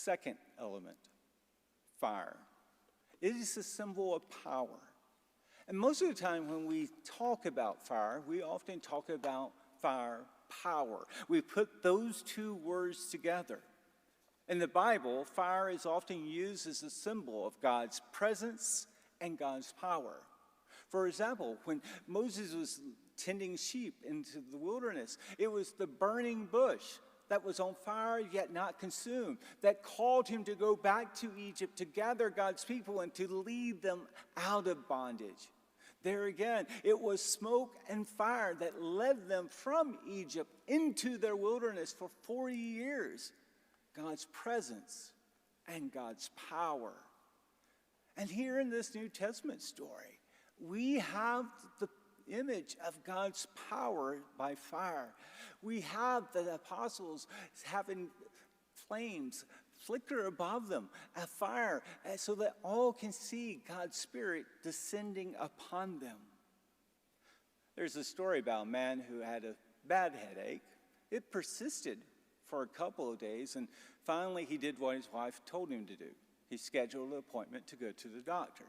second element, fire. It is a symbol of power. And most of the time when we talk about fire, we often talk about fire power. We put those two words together. In the Bible, fire is often used as a symbol of God's presence and God's power. For example, when Moses was tending sheep into the wilderness, it was the burning bush that was on fire yet not consumed that called him to go back to Egypt to gather God's people and to lead them out of bondage. There again, it was smoke and fire that led them from Egypt into their wilderness for 40 years. God's presence and God's power. And here in this New Testament story, we have the image of God's power by fire. We have the apostles having flames flicker above them, a fire, so that all can see God's Spirit descending upon them. There's a story about a man who had a bad headache. It persisted for a couple of days, and finally he did what his wife told him to do. He scheduled an appointment to go to the doctor.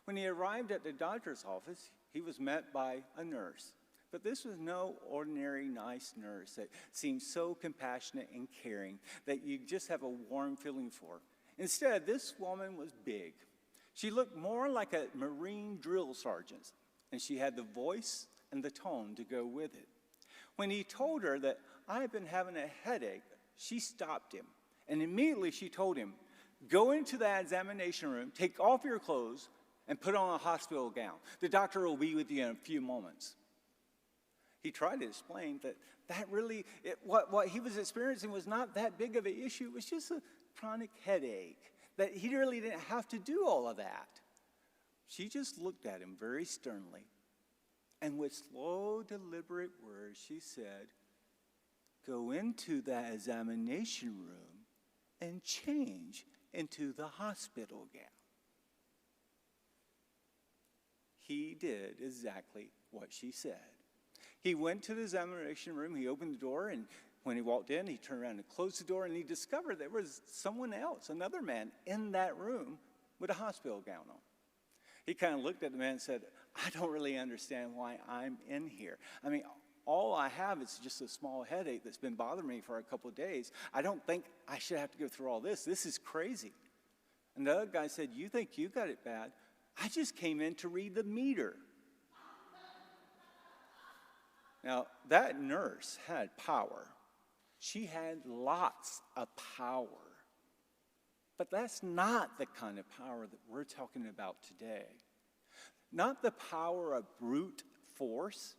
When he arrived at the doctor's office, he was met by a nurse. But this was no ordinary nice nurse that seemed so compassionate and caring that you just have a warm feeling for. Instead, this woman was big. She looked more like a Marine drill sergeant, and she had the voice and the tone to go with it. When he told her that I've been having a headache, she stopped him. And immediately she told him, go into that examination room, take off your clothes, and put on a hospital gown. The doctor will be with you in a few moments. He tried to explain that really, what he was experiencing was not that big of an issue. It was just a chronic headache, that he really didn't have to do all of that. She just looked at him very sternly. And with slow, deliberate words, she said, go into that examination room and change into the hospital gown. He did exactly what she said. He went to the examination room, he opened the door, and when he walked in, he turned around and closed the door, and he discovered there was someone else, another man, in that room with a hospital gown on. He kind of looked at the man and said, I don't really understand why I'm in here. I mean, all I have is just a small headache that's been bothering me for a couple of days. I don't think I should have to go through all this. This is crazy. And the other guy said, you think you got it bad? I just came in to read the meter. Now, that nurse had power. She had lots of power. But that's not the kind of power that we're talking about today. Not the power of brute force.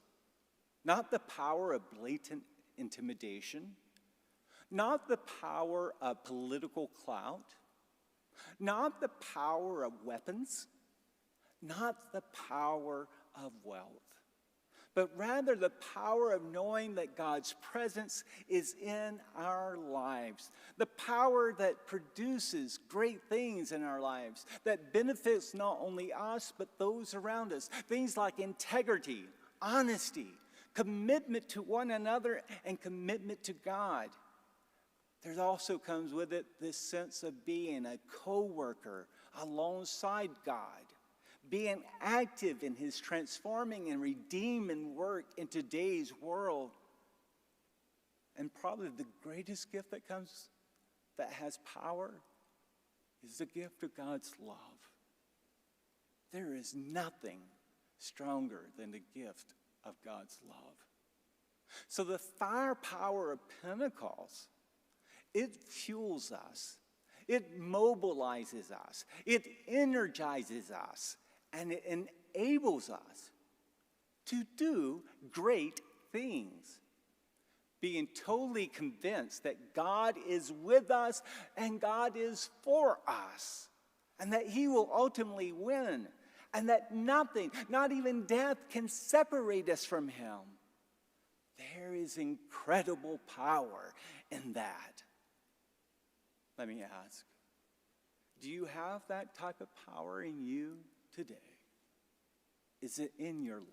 Not the power of blatant intimidation. Not the power of political clout. Not the power of weapons. Not the power of wealth. But rather the power of knowing that God's presence is in our lives. The power that produces great things in our lives, that benefits not only us, but those around us. Things like integrity, honesty, commitment to one another, and commitment to God. There also comes with it this sense of being a co-worker alongside God. Being active in his transforming and redeeming work in today's world. And probably the greatest gift that has power is the gift of God's love. There is nothing stronger than the gift of God's love. So the firepower of Pentecost, it fuels us. It mobilizes us. It energizes us. And it enables us to do great things. Being totally convinced that God is with us and God is for us. And that he will ultimately win. And that nothing, not even death, can separate us from him. There is incredible power in that. Let me ask, do you have that type of power in you today? Is it in your life?